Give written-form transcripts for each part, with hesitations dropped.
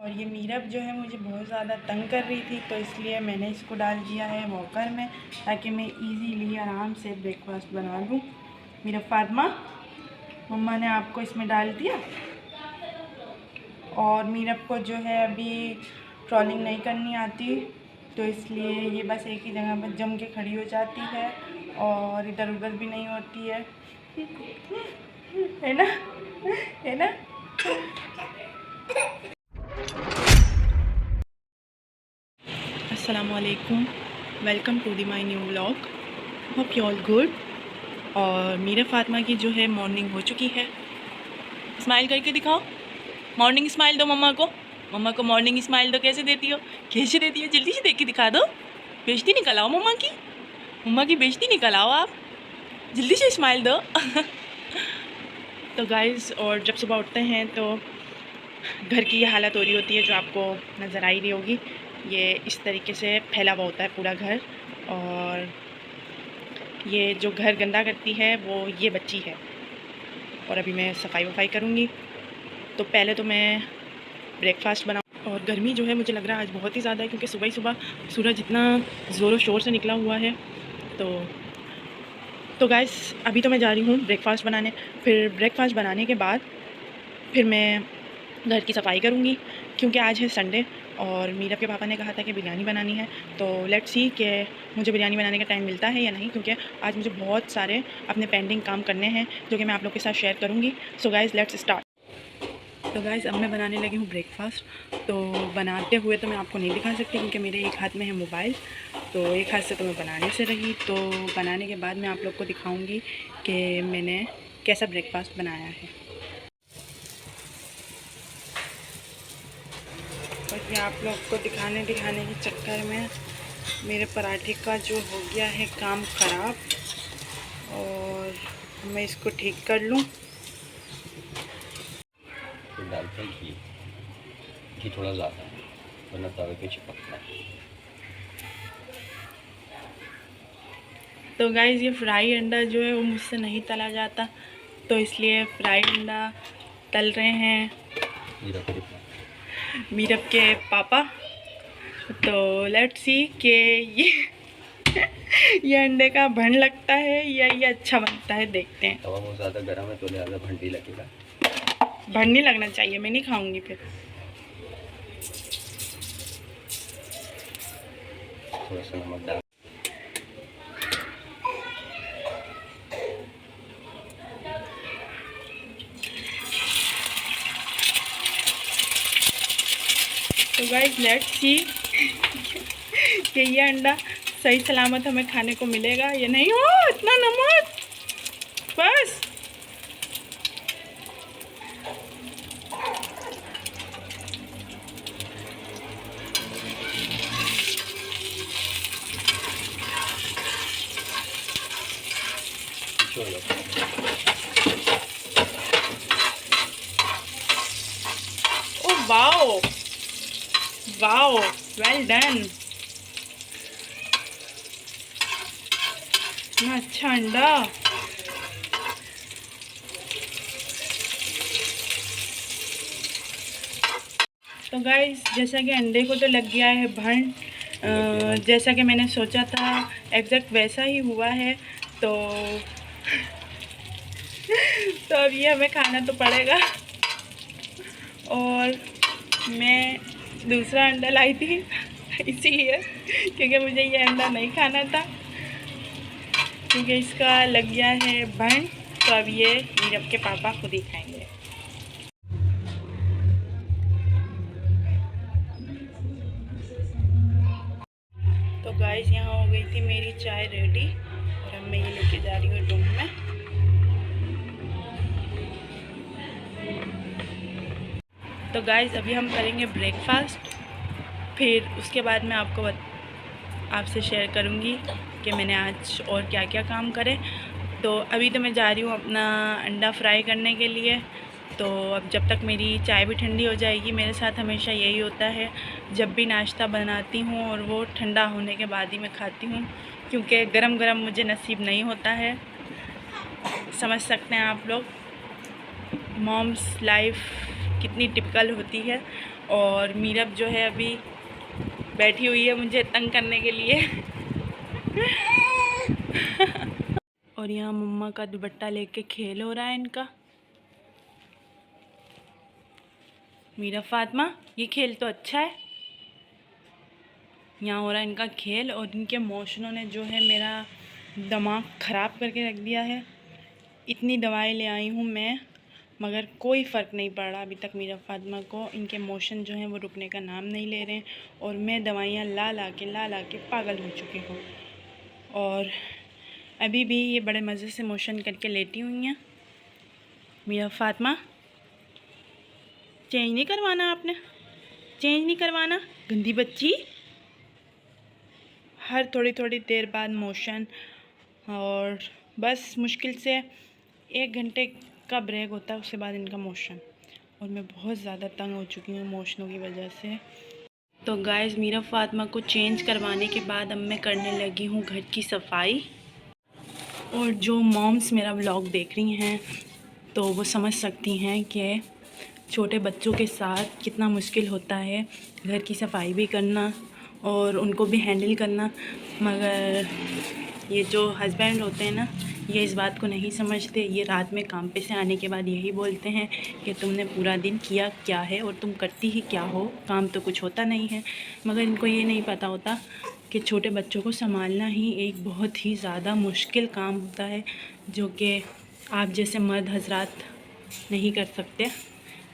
और ये मीरब जो है मुझे बहुत ज़्यादा तंग कर रही थी, तो इसलिए मैंने इसको डाल दिया है वॉकर में, ताकि मैं इजीली आराम से ब्रेकफास्ट बना लूँ। मीरब फातिमा, मम्मा ने आपको इसमें डाल दिया। और मीरब को जो है अभी ट्रॉलिंग नहीं करनी आती, तो इसलिए ये बस एक ही जगह पर जम के खड़ी हो जाती है और इधर उधर भी नहीं होती है है ना, है ना। अस्सलामुअलैकुम, welcome to the my new vlog. Hope you all good. और मीरब फातिमा की जो है मॉर्निंग हो चुकी है। स्माइल करके दिखाओ, मॉर्निंग स्माइल दो मम्मा को। मम्मा को मॉर्निंग स्माइल दो। कैसे देती हो, कैसे देती हो, जल्दी से देख के दिखा दो। बेइज्जती निकल आओ मम्मा की, मम्मा की बेइज्जती निकल आओ आप, जल्दी से स्माइल दो तो गाइस, और जब सुबह उठते हैं तो घर की ये हालत हो रही होती है जो आपको नज़र आ ही रही होगी। ये इस तरीके से फैला हुआ होता है पूरा घर, और ये जो घर गंदा करती है वो ये बच्ची है। और अभी मैं सफाई वफाई करूँगी। तो पहले तो मैं ब्रेकफास्ट बनाऊँ। और गर्मी जो है मुझे लग रहा है आज बहुत ही ज़्यादा है, क्योंकि सुबह ही सुबह सूरज इतना ज़ोरों शोर से निकला हुआ है। तो गाइस, अभी तो मैं जा रही हूँ ब्रेकफास्ट बनाने। फिर ब्रेकफास्ट बनाने के बाद फिर मैं घर की सफाई करूँगी, क्योंकि आज है संडे और मीरब के पापा ने कहा था कि बिरयानी बनानी है। तो लेट्स सी कि मुझे बिरयानी बनाने का टाइम मिलता है या नहीं, क्योंकि आज मुझे बहुत सारे अपने पेंडिंग काम करने हैं जो कि मैं आप लोग के साथ शेयर करूँगी। So guys, let's start. तो गाइज़, अब मैं बनाने लगी हूँ ब्रेकफास्ट। तो बनाते हुए तो मैं आपको नहीं दिखा सकती, क्योंकि मेरे एक हाथ में है मोबाइल, तो एक हाथ से तो मैं बनाने से रही। तो बनाने के बाद मैं आप लोग को दिखाऊँगी कि मैंने कैसा ब्रेकफास्ट बनाया है। और ये आप लोग को दिखाने के चक्कर में मेरे पराठे का जो हो गया है काम ख़राब, और मैं इसको ठीक कर लूँ। तो डालते हैं घी थोड़ा ज़्यादा, वरना तवे पे चिपकता है। तो गाइज़, ये फ्राई अंडा जो है वो मुझसे नहीं तला जाता, तो इसलिए फ्राई अंडा तल रहे हैं मीरब के पापा। तो लेट्स सी कि ये अंडे का भंड लगता है या ये अच्छा बनता है, देखते हैं। तवा बहुत ज़्यादा गर्म है तो लिहाजा भंड भी लगेगा। भंड नहीं लगना चाहिए, मैं नहीं खाऊंगी फिर। थोड़ा सा नमक डाल। तो गाइस, लेट्स सी कि ये अंडा सही सलामत हमें खाने को मिलेगा या नहीं। हो इतना नमक बस। Oh wow wow, well done. इतना अच्छा अंडा। तो गाइस, जैसा कि अंडे को तो लग गया है भंड, जैसा कि मैंने सोचा था एग्जैक्ट वैसा ही हुआ है। तो तो अब ये हमें खाना तो पड़ेगा। और मैं दूसरा अंडा लाई थी इसीलिए, क्योंकि मुझे ये अंडा नहीं खाना था, क्योंकि इसका लग गया है भंड। तो अब ये मीरब के पापा खुद ही खाएंगे। तो गाइस, यहाँ हो गई थी मेरी चाय रेडी, और अब मैं ये लेके जा रही हूँ रूम में। तो गाइस, अभी हम करेंगे ब्रेकफास्ट, फिर उसके बाद मैं आपसे शेयर करूँगी कि मैंने आज और क्या क्या काम करे। तो अभी तो मैं जा रही हूँ अपना अंडा फ्राई करने के लिए। तो अब जब तक मेरी चाय भी ठंडी हो जाएगी, मेरे साथ हमेशा यही होता है, जब भी नाश्ता बनाती हूँ और वो ठंडा होने के बाद ही मैं खाती हूँ, क्योंकि गरम गरम मुझे नसीब नहीं होता है। समझ सकते हैं आप लोग मॉम्स लाइफ कितनी टिपिकल होती है। और मीरब जो है अभी बैठी हुई है मुझे तंग करने के लिए। और यहाँ मम्मा का दुपट्टा लेके खेल हो रहा है इनका। मीरब फातिमा, ये खेल तो अच्छा है। यहाँ हो रहा है इनका खेल और इनके मोशनों ने जो है मेरा दिमाग ख़राब करके रख दिया है। इतनी दवाई ले आई हूँ मैं, मगर कोई फ़र्क नहीं पड़ रहा अभी तक मीरब फातिमा को। इनके मोशन जो हैं वो रुकने का नाम नहीं ले रहे हैं और मैं दवाइयाँ ला ला के पागल हो चुकी हूँ। और अभी भी ये बड़े मज़े से मोशन करके लेटी हुई हैं। मीरब फातिमा, चेंज नहीं करवाना आपने? चेंज नहीं करवाना, गंदी बच्ची। हर थोड़ी थोड़ी देर बाद मोशन, और बस मुश्किल से 1 घंटे का ब्रेक होता है, उसके बाद इनका मोशन। और मैं बहुत ज़्यादा तंग हो चुकी हूँ मोशनों की वजह से। तो गाइस, मीरब फातिमा को चेंज करवाने के बाद अब मैं करने लगी हूँ घर की सफाई। और जो मॉम्स मेरा व्लॉग देख रही हैं तो वो समझ सकती हैं कि छोटे बच्चों के साथ कितना मुश्किल होता है घर की सफाई भी करना और उनको भी हैंडल करना। मगर ये जो हस्बैंड होते हैं ना, ये इस बात को नहीं समझते। ये रात में काम पे से आने के बाद यही बोलते हैं कि तुमने पूरा दिन किया क्या है और तुम करती ही क्या हो, काम तो कुछ होता नहीं है। मगर इनको ये नहीं पता होता कि छोटे बच्चों को संभालना ही एक बहुत ही ज़्यादा मुश्किल काम होता है, जो कि आप जैसे मर्द हजरात नहीं कर सकते।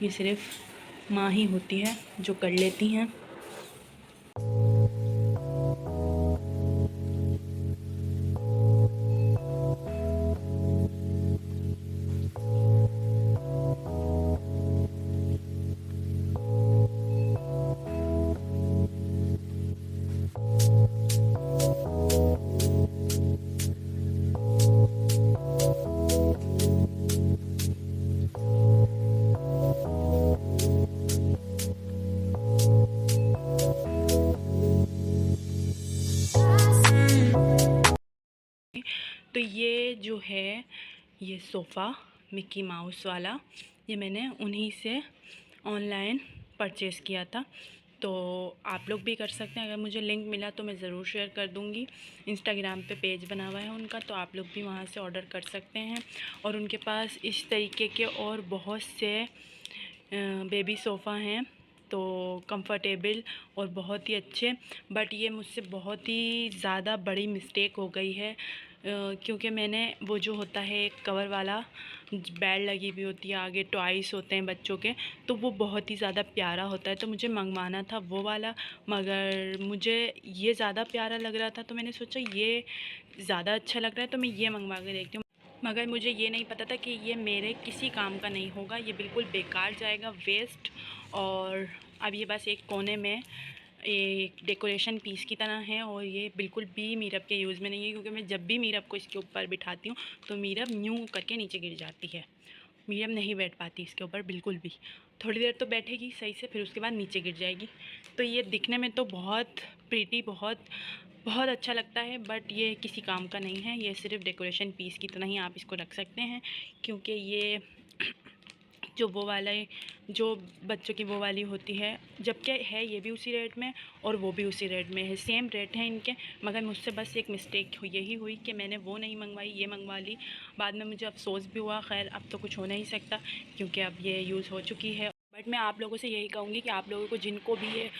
ये सिर्फ़ माँ ही होती है जो कर लेती हैं। तो ये जो है, ये सोफ़ा मिक्की माउस वाला, ये मैंने उन्हीं से ऑनलाइन परचेज़ किया था। तो आप लोग भी कर सकते हैं। अगर मुझे लिंक मिला तो मैं ज़रूर शेयर कर दूँगी। इंस्टाग्राम पे पेज बना हुआ है उनका, तो आप लोग भी वहाँ से ऑर्डर कर सकते हैं। और उनके पास इस तरीके के और बहुत से बेबी सोफ़ा हैं, तो कंफर्टेबल और बहुत ही अच्छे। बट ये मुझसे बहुत ही ज़्यादा बड़ी मिस्टेक हो गई है, क्योंकि मैंने वो जो होता है एक कवर वाला बेड लगी हुई होती है, आगे टॉयस होते हैं बच्चों के, तो वो बहुत ही ज़्यादा प्यारा होता है, तो मुझे मंगवाना था वो वाला। मगर मुझे ये ज़्यादा प्यारा लग रहा था, तो मैंने सोचा ये ज़्यादा अच्छा लग रहा है तो मैं ये मंगवा के देखती हूँ। मगर मुझे ये नहीं पता था कि ये मेरे किसी काम का नहीं होगा, ये बिल्कुल बेकार जाएगा, वेस्ट। और अब ये बस एक कोने में एक डेकोरेशन पीस की तरह है, और ये बिल्कुल भी मीरब के यूज़ में नहीं है, क्योंकि मैं जब भी मीरब को इसके ऊपर बिठाती हूँ तो मीरब न्यू करके नीचे गिर जाती है। मीरब नहीं बैठ पाती इसके ऊपर बिल्कुल भी। थोड़ी देर तो बैठेगी सही से, फिर उसके बाद नीचे गिर जाएगी। तो ये दिखने में तो बहुत प्रीटी, बहुत बहुत अच्छा लगता है, बट ये किसी काम का नहीं है। ये सिर्फ डेकोरेशन पीस की तरह ही आप इसको रख सकते हैं, क्योंकि ये जो वो वाला है, जो बच्चों की वो वाली होती है, जबकि है ये भी उसी रेट में और वो भी उसी रेट में है, सेम रेट है इनके। मगर मुझसे बस एक मिस्टेक यही हुई कि मैंने वो नहीं मंगवाई, ये मंगवा ली। बाद में मुझे अफसोस भी हुआ। खैर, अब तो कुछ हो नहीं सकता, क्योंकि अब ये यूज़ हो चुकी है। बट मैं आप लोगों से यही कहूँगी कि आप लोगों को जिनको भी ये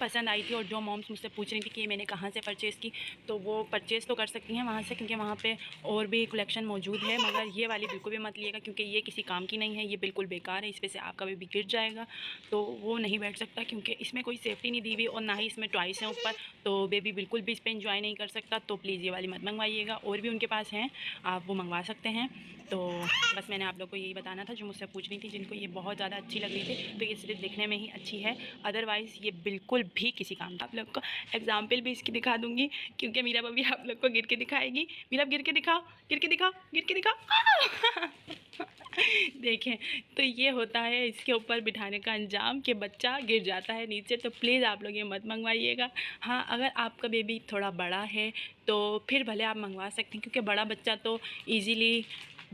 पसंद आई थी, और जो मॉम्स मुझसे पूछ रही थी कि ये मैंने कहाँ से परचेज़ की, तो वो परचेज़ तो कर सकती हैं वहाँ से, क्योंकि वहाँ पे और भी कलेक्शन मौजूद है। मगर ये वाली बिल्कुल भी मत लिएगा, क्योंकि ये किसी काम की नहीं है, ये बिल्कुल बेकार है। इस पर से आपका बेबी गिर जाएगा तो वो नहीं बैठ सकता, क्योंकि इसमें कोई सेफ्टी नहीं दी हुई और ना ही इसमें टॉयस हैं ऊपर, तो बेबी बिल्कुल भी इस पर इंजॉय नहीं कर सकता। तो प्लीज़ ये वाली मत मंगवाइएगा। और भी उनके पास हैं, आप वो मंगवा सकते हैं। तो बस मैंने आप लोग को यही बताना था, जो मुझसे पूछ रही थी, जिनको ये बहुत ज़्यादा अच्छी लग रही थी। तो ये सिर्फ दिखने में ही अच्छी है, अदरवाइज़ ये बिल्कुल भी किसी काम का। आप लोग को एग्जाम्पल भी इसकी दिखा दूँगी, क्योंकि मीरा भी आप लोग को गिर के दिखाएगी। मीरा, गिर के दिखाओ, गिर के दिखाओ, गिर के दिखाओ। देखें, तो ये होता है इसके ऊपर बिठाने का अंजाम, कि बच्चा गिर जाता है नीचे। तो प्लीज़ आप लोग ये मत मंगवाइएगा। हाँ, अगर आपका बेबी थोड़ा बड़ा है तो फिर भले आप मंगवा सकते हैं, क्योंकि बड़ा बच्चा तो ईज़िली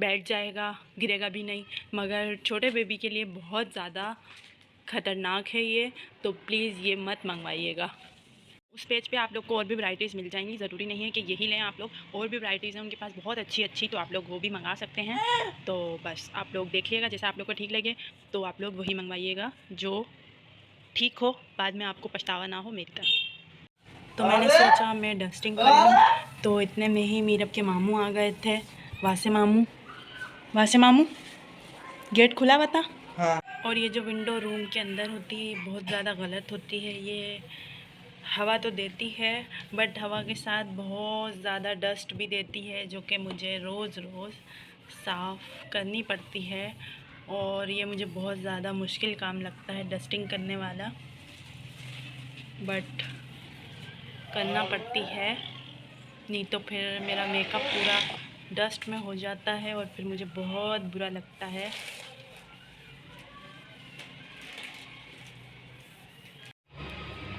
बैठ जाएगा, गिरेगा भी नहीं। मगर छोटे बेबी के लिए बहुत ज़्यादा ख़तरनाक है ये, तो प्लीज़ ये मत मंगवाइएगा। उस पेज पे आप लोग को और भी वैराइटीज़ मिल जाएंगी, ज़रूरी नहीं है कि यही लें आप लोग, और भी वैराइटीज़ हैं उनके पास बहुत अच्छी अच्छी, तो आप लोग वो भी मंगा सकते हैं। तो बस आप लोग देखिएगा, जैसा आप लोग को ठीक लगे तो आप लोग वही मंगवाइएगा जो ठीक हो, बाद में आपको पछतावा ना हो मेरी तरह। तो मैंने सोचा मैं डस्टिंग कर लूँ, तो इतने में ही मीरब के मामू आ गए थे। वासे मामू गेट खुला बता। हाँ। और ये जो विंडो रूम के अंदर होती है बहुत ज़्यादा गलत होती है। ये हवा तो देती है बट हवा के साथ बहुत ज़्यादा डस्ट भी देती है, जो कि मुझे रोज़ रोज़ साफ़ करनी पड़ती है। और ये मुझे बहुत ज़्यादा मुश्किल काम लगता है डस्टिंग करने वाला, बट करना पड़ती है, नहीं तो फिर मेरा मेकअप पूरा डस्ट में हो जाता है और फिर मुझे बहुत बुरा लगता है।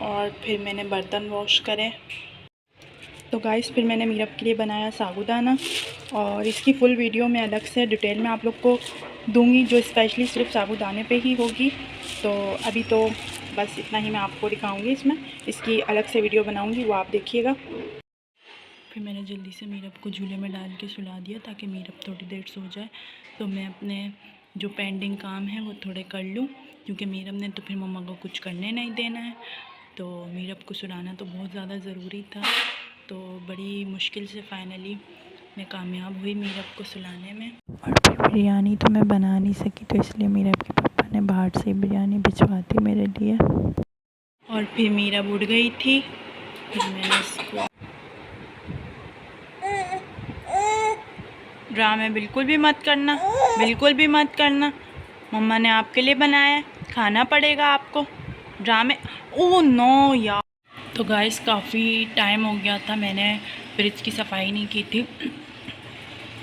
और फिर मैंने बर्तन वॉश करे। तो गाइस फिर मैंने मीरब के लिए बनाया साबूदाना, और इसकी फुल वीडियो मैं अलग से डिटेल में आप लोग को दूंगी, जो स्पेशली सिर्फ साबूदाने पे ही होगी। तो अभी तो बस इतना ही मैं आपको दिखाऊंगी, इसमें इसकी अलग से वीडियो बनाऊंगी, वो आप देखिएगा। फिर मैंने जल्दी से मीरब को झूले में डाल के सुला दिया ताकि मीरब थोड़ी देर सो जाए, तो मैं अपने जो पेंडिंग काम है वो थोड़े कर लूँ, क्योंकि मीरब ने तो फिर मम्मा को कुछ करने नहीं देना है। तो मीरब को सुलाना तो बहुत ज़्यादा ज़रूरी था, तो बड़ी मुश्किल से फाइनली मैं कामयाब हुई मीरब को सुलाने में। और फिर बिरयानी तो मैं बना नहीं सकी, तो इसलिए मीरब के पापा ने बाहर से बिरयानी भिजवा दी मेरे लिए। और फिर मीरब उड़ गई थी, फिर मैंने इसको ड्रामे बिल्कुल भी मत करना, बिल्कुल भी मत करना, मम्मा ने आपके लिए बनाया है, खाना पड़ेगा आपको। ड्रामे ओह नो यार। तो गाइस काफ़ी टाइम हो गया था, मैंने फ्रिज की सफाई नहीं की थी,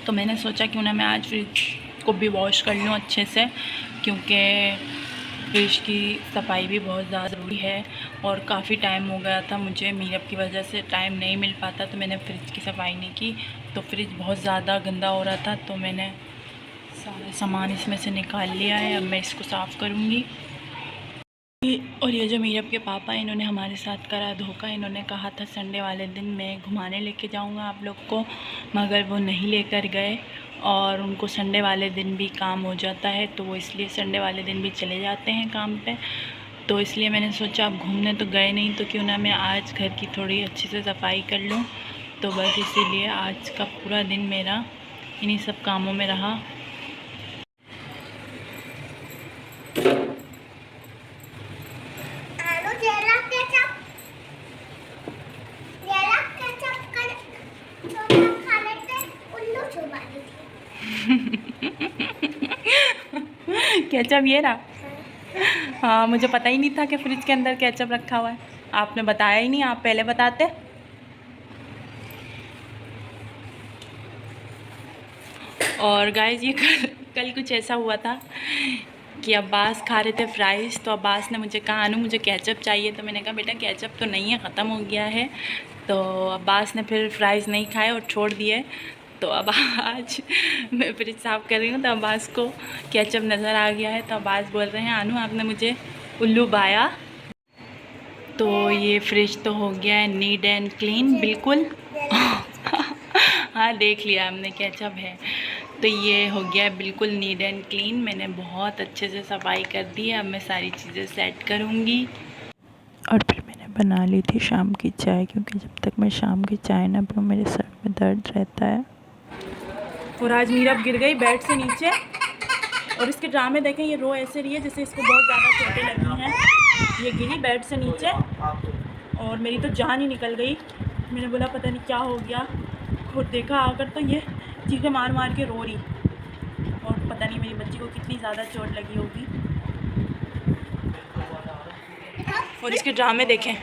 तो मैंने सोचा क्यों ना मैं आज फ्रिज को भी वॉश कर लूँ अच्छे से, क्योंकि फ्रिज की सफाई भी बहुत ज़्यादा ज़रूरी है। और काफ़ी टाइम हो गया था, मुझे मीरब की वजह से टाइम नहीं मिल पाता, तो मैंने फ्रिज की सफाई नहीं की, तो फ्रिज बहुत ज़्यादा गंदा हो रहा था। तो मैंने सारा सामान इसमें से निकाल लिया है, अब मैं इसको साफ़ करूँगी। और ये जो मीरब के पापा हैं, इन्होंने हमारे साथ करा धोखा। इन्होंने कहा था संडे वाले दिन मैं घुमाने लेके जाऊंगा आप लोग को, मगर वो नहीं लेकर गए, और उनको संडे वाले दिन भी काम हो जाता है, तो वो इसलिए संडे वाले दिन भी चले जाते हैं काम पे। तो इसलिए मैंने सोचा आप घूमने तो गए नहीं, तो क्यों ना मैं आज घर की थोड़ी अच्छी से सफाई कर लूँ। तो बस इसीलिए आज का पूरा दिन मेरा इन्हीं सब कामों में रहा। केचप ये रहा। हाँ, मुझे पता ही नहीं था कि फ्रिज के अंदर केचप रखा हुआ है, आपने बताया ही नहीं, आप पहले बताते। और गाइस ये कल कुछ ऐसा हुआ था कि अब्बास खा रहे थे फ्राइज़, तो अब्बास ने मुझे कहा अनु मुझे केचप चाहिए, तो मैंने कहा बेटा केचप तो नहीं है, ख़त्म हो गया है। तो अब्बास ने फिर फ्राइज़ नहीं खाए और छोड़ दिए। तो अब आज मैं फ्रिज साफ़ कर रही हूँ, तो अब्बास को केचप नज़र आ गया है, तो अब्बास बोल रहे हैं अनु आपने मुझे उल्लू बाया। तो ये फ्रिज तो हो गया है नीट एंड क्लीन बिल्कुल। हाँ देख लिया हमने केचप है, तो ये हो गया है बिल्कुल नीट एंड क्लीन। मैंने बहुत अच्छे से सफाई कर दी है, अब मैं सारी चीज़ें सेट करूँगी। और फिर मैंने बना ली थी शाम की चाय, क्योंकि जब तक मैं शाम की चाय ना पीऊँ मेरे सर में दर्द रहता है। और आज मीरब गिर गई बेड से नीचे, और इसके ड्रामे देखें, ये रो ऐसे रही है जैसे इसको बहुत ज़्यादा चोटें लगी हैं। ये गिरी बेड से नीचे और मेरी तो जान ही निकल गई। मैंने बोला पता नहीं क्या हो गया, और देखा आकर तो ये चीखें मार मार के रो रही, और पता नहीं मेरी बच्ची को कितनी ज़्यादा चोट लगी होगी। और इसके ड्रामे देखें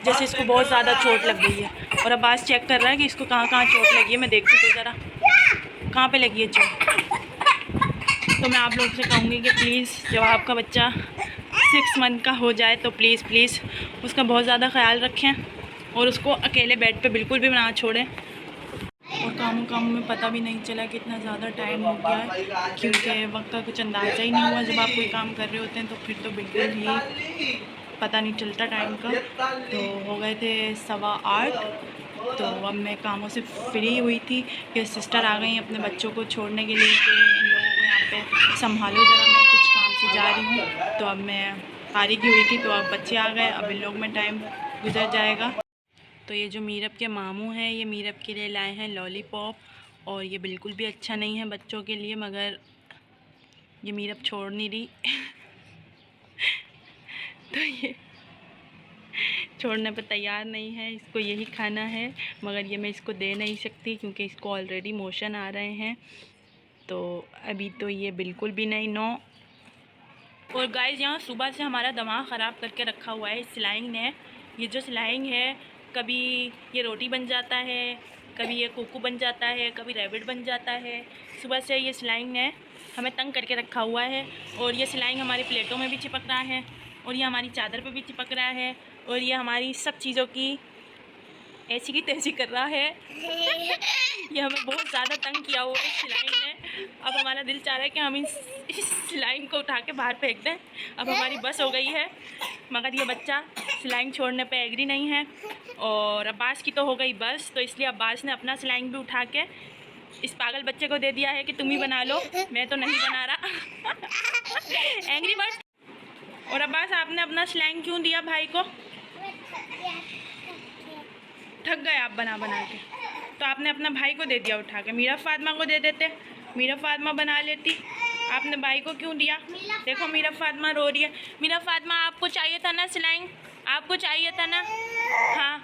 जैसे इसको बहुत ज़्यादा चोट लग गई है, और अब आज चेक कर रहा है कि इसको कहाँ कहाँ चोट लगी है। मैं देखती तो ज़रा कहाँ पे लगी है चोट। तो मैं आप लोग से कहूँगी कि प्लीज़ जब आपका बच्चा 6 मंथ का हो जाए तो प्लीज़ उसका बहुत ज़्यादा ख्याल रखें, और उसको अकेले बेड पे बिल्कुल भी ना छोड़ें। और कामों में पता भी नहीं चला कि इतना ज़्यादा टाइम हो गया है, क्योंकि वक्त का कुछ अंदाज़ा ही नहीं हुआ। जब आप कोई काम कर रहे होते हैं तो फिर तो बिल्कुल ही पता नहीं चलता टाइम का। तो हो गए थे 7:15। तो अब मैं कामों से फ्री हुई थी कि सिस्टर आ गई अपने बच्चों को छोड़ने के लिए कि इन लोगों को यहाँ पे संभालो ज़रा, मैं कुछ काम से जा रही हूँ। तो अब मैं फारिग हुई थी, तो अब बच्चे आ गए, अब इन लोग में टाइम गुजर जाएगा। तो ये जो मीरब के मामू हैं, ये मीरब के लिए लाए हैं लॉलीपॉप, और ये बिल्कुल भी अच्छा नहीं है बच्चों के लिए, मगर ये मीरब छोड़ नहीं रही तो ये छोड़ने पर तैयार नहीं है, इसको यही खाना है, मगर ये मैं इसको दे नहीं सकती क्योंकि इसको ऑलरेडी मोशन आ रहे हैं। तो अभी तो ये बिल्कुल भी नहीं, नो। और गाइस यहाँ सुबह से हमारा दिमाग ख़राब करके रखा हुआ है सिलाइंग ने। ये जो सिलाइंग है, कभी ये रोटी बन जाता है, कभी ये कोकू बन जाता है, कभी रैबिट बन जाता है। सुबह से ये सिलाइंग ने हमें तंग करके रखा हुआ है। और ये सिलाइंग हमारी प्लेटों में भी चिपक रहा है, और ये हमारी चादर पे भी चिपक रहा है, और ये हमारी सब चीज़ों की ऐसी की तैसी कर रहा है ये हमें बहुत ज़्यादा तंग किया हुआ है सिलाइंग ने। अब हमारा दिल चाह रहा है कि हम इस सिलाइंग को उठा के बाहर फेंक दें। अब हमारी बस हो गई है, मगर ये बच्चा सिलाइंग छोड़ने पे एग्री नहीं है। और अब्बास की तो हो गई बस, तो इसलिए अब्बास ने अपना सिलाइंग भी उठा के इस पागल बच्चे को दे दिया है कि तुम ही बना लो, मैं तो नहीं बना रहा एंग्री बर्ड। और अब्बास, आपने अपना सिलाइंग क्यों दिया भाई को? थक गए आप बना बना के, तो आपने अपना भाई को दे दिया उठा के। मीरा फातिमा को दे देते, मीरा फातिमा बना लेती, आपने भाई को क्यों दिया? देखो मीरा फातिमा रो रही है। मीरा फातिमा, आपको चाहिए था ना सिलाइंग, आपको चाहिए था ना? हाँ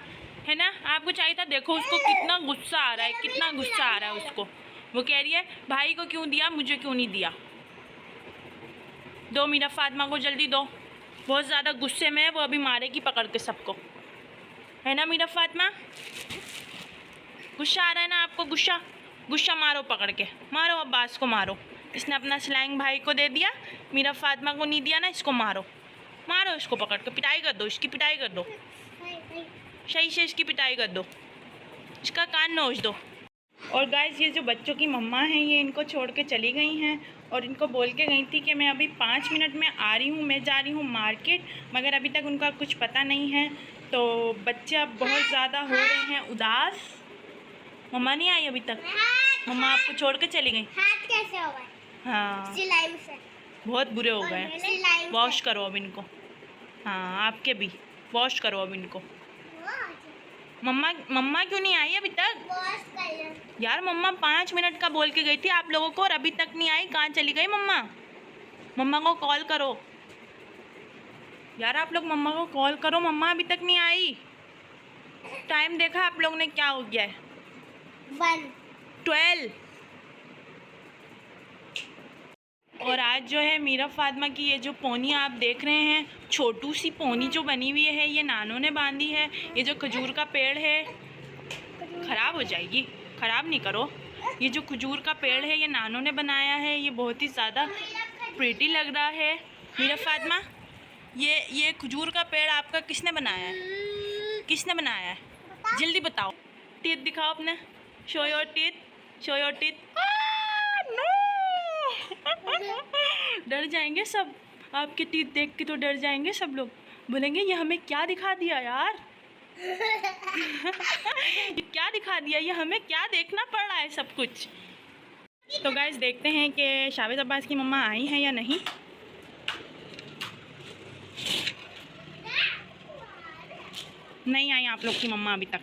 है ना, आपको चाहिए था। देखो उसको कितना गुस्सा आ रहा है, कितना गुस्सा आ रहा है उसको। वो कह रही है भाई को क्यों दिया, मुझे क्यों नहीं दिया? दो मीरा फातिमा को, जल्दी दो। बहुत ज़्यादा गुस्से में है वो, अभी मारेगी पकड़ के सबको, है ना मीरा फातिमा? गुस्सा आ रहा है ना आपको? गुस्सा गुस्सा मारो, पकड़ के मारो, अब्बास को मारो। इसने अपना सिलाइंग भाई को दे दिया, मीरा फातिमा को नहीं दिया ना, इसको मारो, मारो इसको पकड़ के, पिटाई कर दो, इसकी पिटाई कर दो, सही से इसकी पिटाई कर दो, इसका कान नोच दो। और गाइस, ये जो बच्चों की मम्मा हैं, ये इनको छोड़ के चली गई हैं, और इनको बोल के गई थी कि मैं अभी 5 मिनट में आ रही हूँ, मैं जा रही हूँ मार्केट, मगर अभी तक उनका कुछ पता नहीं है। तो बच्चे अब बहुत ज़्यादा हो रहे हैं उदास। मम्मा नहीं आई अभी तक, मम्मा आपको छोड़ के चली गई। हाथ कैसे हो गए? हाँ, सिलाई से बहुत बुरे हो गए, सिलाई वॉश करो अब इनको। हाँ, आपके भी वॉश करो अब इनको। मम्मा मम्मा क्यों नहीं आई अभी तक? वॉश कर लो। यार मम्मा 5 मिनट का बोल के गई थी आप लोगों को, और अभी तक नहीं आई। कहाँ चली गई मम्मा? मम्मा को कॉल करो यार, आप लोग मम्मा को कॉल करो, मम्मा अभी तक नहीं आई। टाइम देखा आप लोग ने क्या हो गया है? 12। और आज जो है मीरा फातिमा की ये जो पोनी आप देख रहे हैं, छोटू सी पोनी जो बनी हुई है, ये नानों ने बांधी है। ये जो खजूर का पेड़ है, ख़राब हो जाएगी, ख़राब नहीं करो। ये जो खजूर का पेड़ है, ये नानों ने बनाया है, ये बहुत ही ज़्यादा प्रीटी लग रहा है। मीरा फातिमा, ये खजूर का पेड़ आपका किसने बनाया है? किसने बनाया है? जल्दी बताओ। टीथ दिखाओ अपने, show your teeth, show your teeth. डर जाएंगे सब, आपके टीथ देख के तो डर जाएंगे सब लोग, बोलेंगे ये हमें क्या दिखा दिया यार ये क्या दिखा दिया, ये हमें क्या देखना पड़ रहा है सब कुछ। तो गाइस, देखते हैं कि शावेद अब्बास की मम्मा आई हैं या नहीं। नहीं आई आप लोग की मम्मा अभी तक।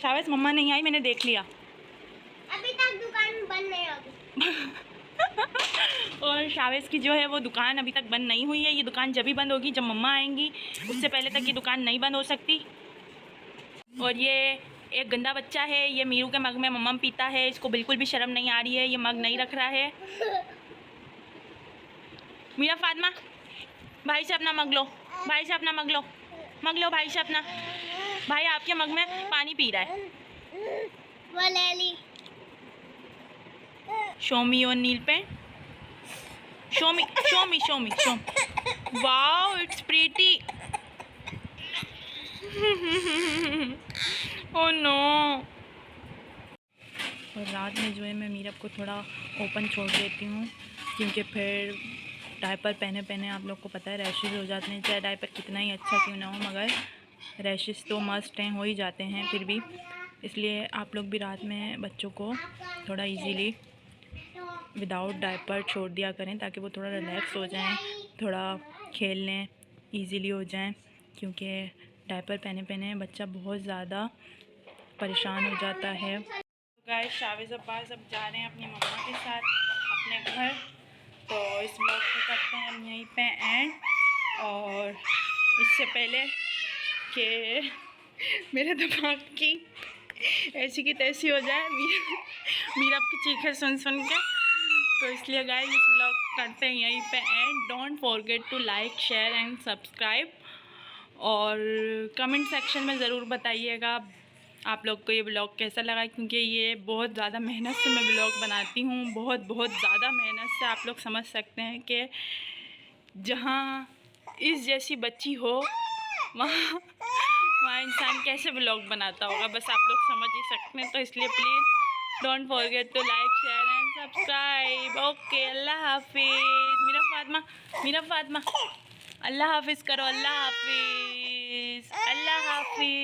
शावेद मम्मा नहीं आई, मैंने देख लिया। अभी तक दुकान बंद नहीं होगी और शावेज की जो है वो दुकान अभी तक बंद नहीं हुई है। ये दुकान जब भी बंद होगी जब मम्मा आएंगी, उससे पहले तक ये दुकान नहीं बंद हो सकती। और ये एक गंदा बच्चा है, ये मीरू के मग में मम्मा पीता है, इसको बिल्कुल भी शर्म नहीं आ रही है, ये मग नहीं रख रहा है। मीरा फातिमा, भाई से अपना मग लो, भाई से अपना मग लो, मग लो भाई से अपना। भाई आपके मग में पानी पी रहा है। वो ले ली। Show me your nail paint, show me, show me, show me, show. Wow, it's pretty. Oh no, और रात में जो है मैं मीरब को थोड़ा ओपन छोड़ देती हूँ, क्योंकि फिर डायपर पहने पहने आप लोग को पता है रैशेज़ हो जाते हैं। चाहे डायपर कितना ही अच्छा क्यों ना हो, मगर रैशेज़ तो मस्ट हैं, हो ही जाते हैं फिर भी। इसलिए आप लोग भी रात में बच्चों को थोड़ा इजीली विदाउट डायपर छोड़ दिया करें, ताकि वो थोड़ा रिलैक्स हो जाएं, थोड़ा खेल लें, इजीली हो जाएं, क्योंकि डायपर पहने पहने बच्चा बहुत ज़्यादा परेशान हो जाता है। गाइस शाविज़ अब्बास अब जा रहे हैं अपनी मम्मा के साथ अपने घर, तो इस ब्लॉग को करते हैं हम यहीं पे एंड। और इससे पहले कि मेरे दिमाग की ऐसी की तैसी हो जाए मीरा आपकी चीखें सुन सुन के, तो इसलिए गाइस इस ब्लॉग करते हैं यहीं पे end. Don't forget to like share and subscribe, और कमेंट सेक्शन में ज़रूर बताइएगा आप लोग को ये ब्लॉग कैसा लगा, क्योंकि ये बहुत ज़्यादा मेहनत से मैं ब्लॉग बनाती हूँ, बहुत ज़्यादा मेहनत से। आप लोग समझ सकते हैं कि जहाँ इस जैसी बच्ची हो वहाँ इंसान कैसे ब्लॉग बनाता होगा, बस आप लोग समझ ही सकते हैं। तो इसलिए please don't forget to like share and subscribe. Okay, अल्लाह हाफिज़। मेरा फातिमा अल्लाह हाफिज़ करो, अल्लाह हाफिज़, अल्लाह हाफिज़।